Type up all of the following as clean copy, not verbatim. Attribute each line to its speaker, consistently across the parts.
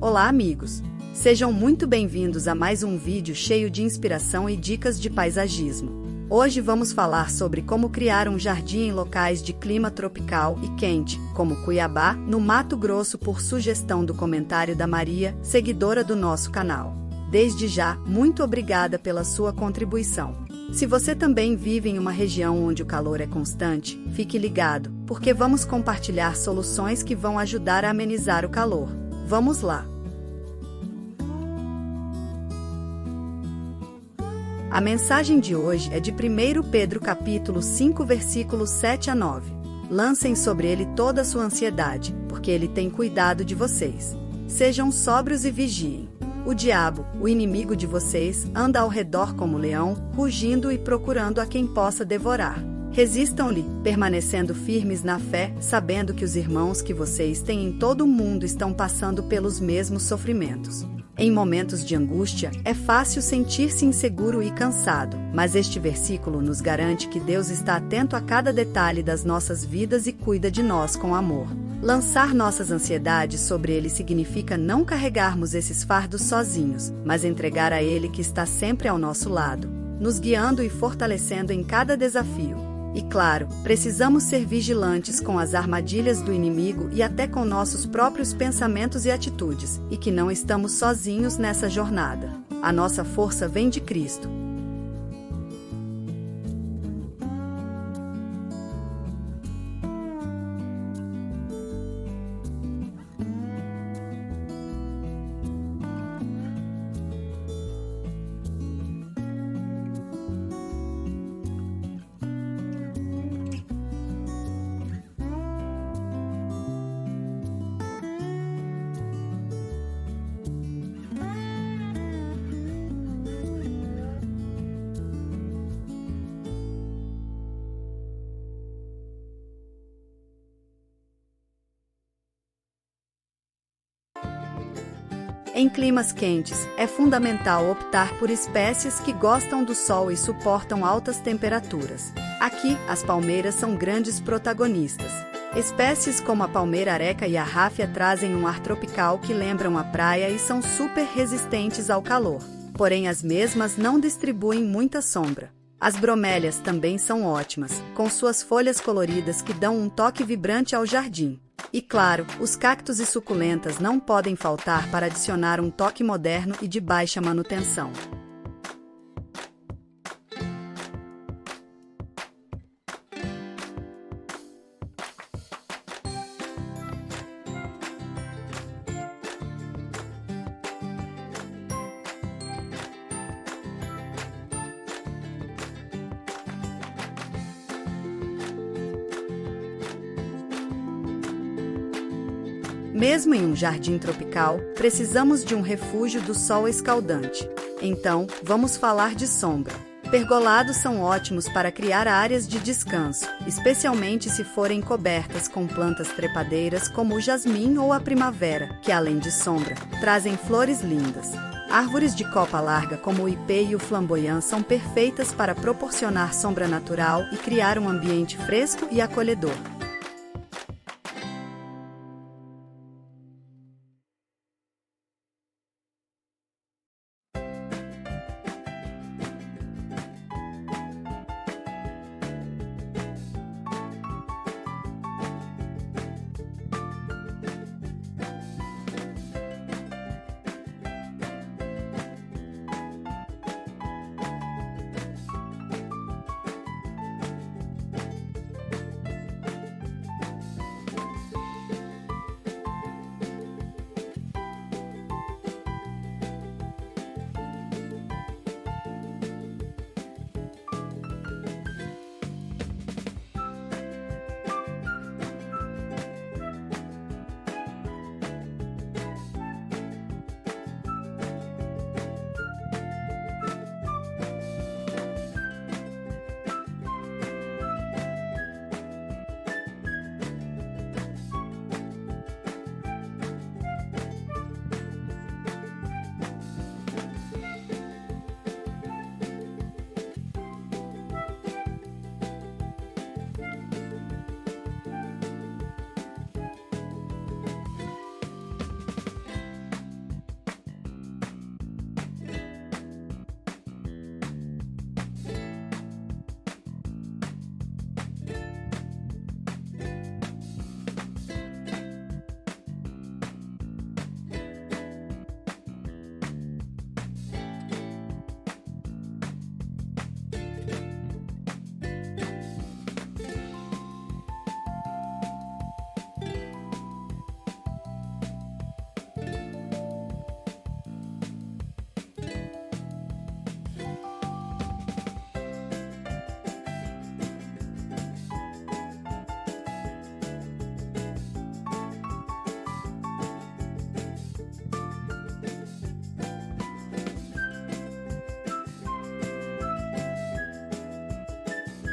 Speaker 1: Olá, amigos! Sejam muito bem-vindos a mais um vídeo cheio de inspiração e dicas de paisagismo. Hoje vamos falar sobre como criar um jardim em locais de clima tropical e quente, como Cuiabá, no Mato Grosso, por sugestão do comentário da Maria, seguidora do nosso canal. Desde já, muito obrigada pela sua contribuição. Se você também vive em uma região onde o calor é constante, fique ligado, porque vamos compartilhar soluções que vão ajudar a amenizar o calor. Vamos lá! A mensagem de hoje é de 1 Pedro capítulo 5 versículos 7 a 9. Lancem sobre ele toda a sua ansiedade, porque ele tem cuidado de vocês. Sejam sóbrios e vigiem. O diabo, o inimigo de vocês, anda ao redor como leão, rugindo e procurando a quem possa devorar. Resistam-lhe, permanecendo firmes na fé, sabendo que os irmãos que vocês têm em todo o mundo estão passando pelos mesmos sofrimentos. Em momentos de angústia, é fácil sentir-se inseguro e cansado, mas este versículo nos garante que Deus está atento a cada detalhe das nossas vidas e cuida de nós com amor. Lançar nossas ansiedades sobre Ele significa não carregarmos esses fardos sozinhos, mas entregar a Ele que está sempre ao nosso lado, nos guiando e fortalecendo em cada desafio. E claro, precisamos ser vigilantes com as armadilhas do inimigo e até com nossos próprios pensamentos e atitudes, e que não estamos sozinhos nessa jornada. A nossa força vem de Cristo. Em climas quentes, é fundamental optar por espécies que gostam do sol e suportam altas temperaturas. Aqui, as palmeiras são grandes protagonistas. Espécies como a palmeira areca e a ráfia trazem um ar tropical que lembram a praia e são super resistentes ao calor. Porém, as mesmas não distribuem muita sombra. As bromélias também são ótimas, com suas folhas coloridas que dão um toque vibrante ao jardim. E claro, os cactos e suculentas não podem faltar para adicionar um toque moderno e de baixa manutenção. Mesmo em um jardim tropical, precisamos de um refúgio do sol escaldante. Então, vamos falar de sombra. Pergolados são ótimos para criar áreas de descanso, especialmente se forem cobertas com plantas trepadeiras como o jasmim ou a primavera, que além de sombra, trazem flores lindas. Árvores de copa larga como o ipê e o flamboyant são perfeitas para proporcionar sombra natural e criar um ambiente fresco e acolhedor.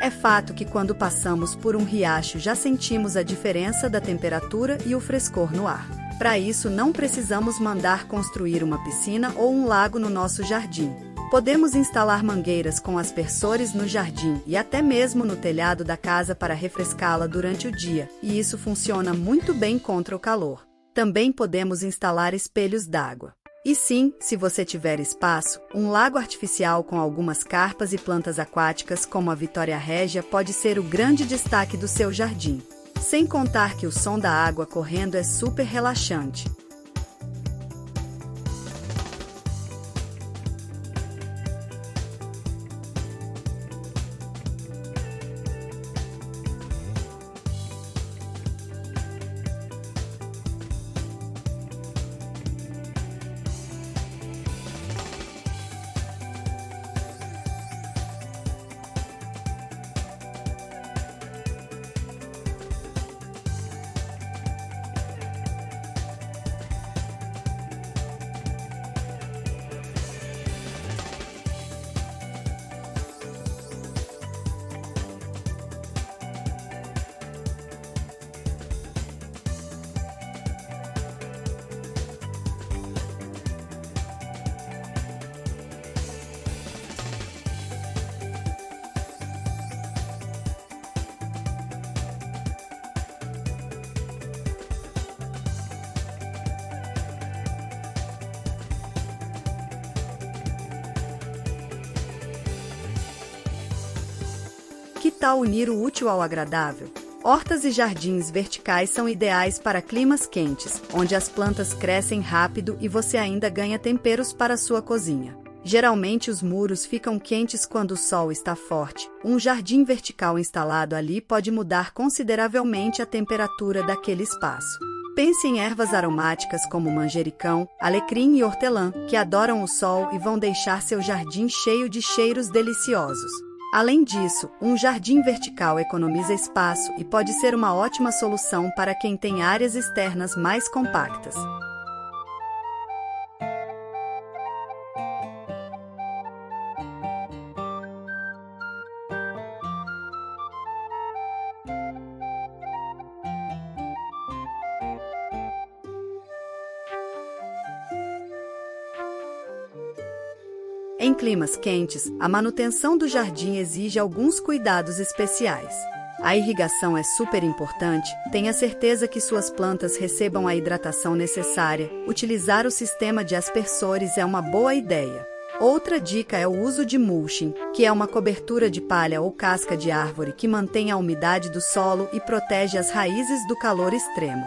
Speaker 1: É fato que quando passamos por um riacho já sentimos a diferença da temperatura e o frescor no ar. Para isso, não precisamos mandar construir uma piscina ou um lago no nosso jardim. Podemos instalar mangueiras com aspersores no jardim e até mesmo no telhado da casa para refrescá-la durante o dia, e isso funciona muito bem contra o calor. Também podemos instalar espelhos d'água. E sim, se você tiver espaço, um lago artificial com algumas carpas e plantas aquáticas como a Vitória Régia pode ser o grande destaque do seu jardim. Sem contar que o som da água correndo é super relaxante. Que tal unir o útil ao agradável? Hortas e jardins verticais são ideais para climas quentes, onde as plantas crescem rápido e você ainda ganha temperos para sua cozinha. Geralmente os muros ficam quentes quando o sol está forte. Um jardim vertical instalado ali pode mudar consideravelmente a temperatura daquele espaço. Pense em ervas aromáticas como manjericão, alecrim e hortelã, que adoram o sol e vão deixar seu jardim cheio de cheiros deliciosos. Além disso, um jardim vertical economiza espaço e pode ser uma ótima solução para quem tem áreas externas mais compactas. Em climas quentes, a manutenção do jardim exige alguns cuidados especiais. A irrigação é super importante, tenha certeza que suas plantas recebam a hidratação necessária. Utilizar o sistema de aspersores é uma boa ideia. Outra dica é o uso de mulching, que é uma cobertura de palha ou casca de árvore que mantém a umidade do solo e protege as raízes do calor extremo.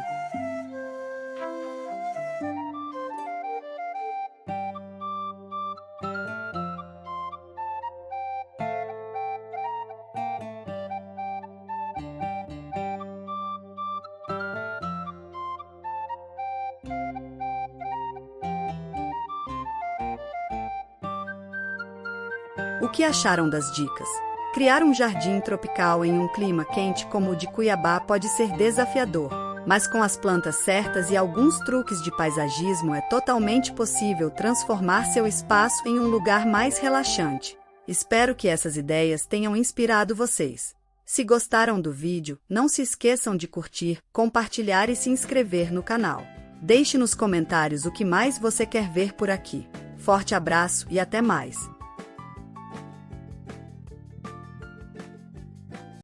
Speaker 1: O que acharam das dicas? Criar um jardim tropical em um clima quente como o de Cuiabá pode ser desafiador, mas com as plantas certas e alguns truques de paisagismo é totalmente possível transformar seu espaço em um lugar mais relaxante. Espero que essas ideias tenham inspirado vocês. Se gostaram do vídeo, não se esqueçam de curtir, compartilhar e se inscrever no canal. Deixe nos comentários o que mais você quer ver por aqui. Forte abraço e até mais!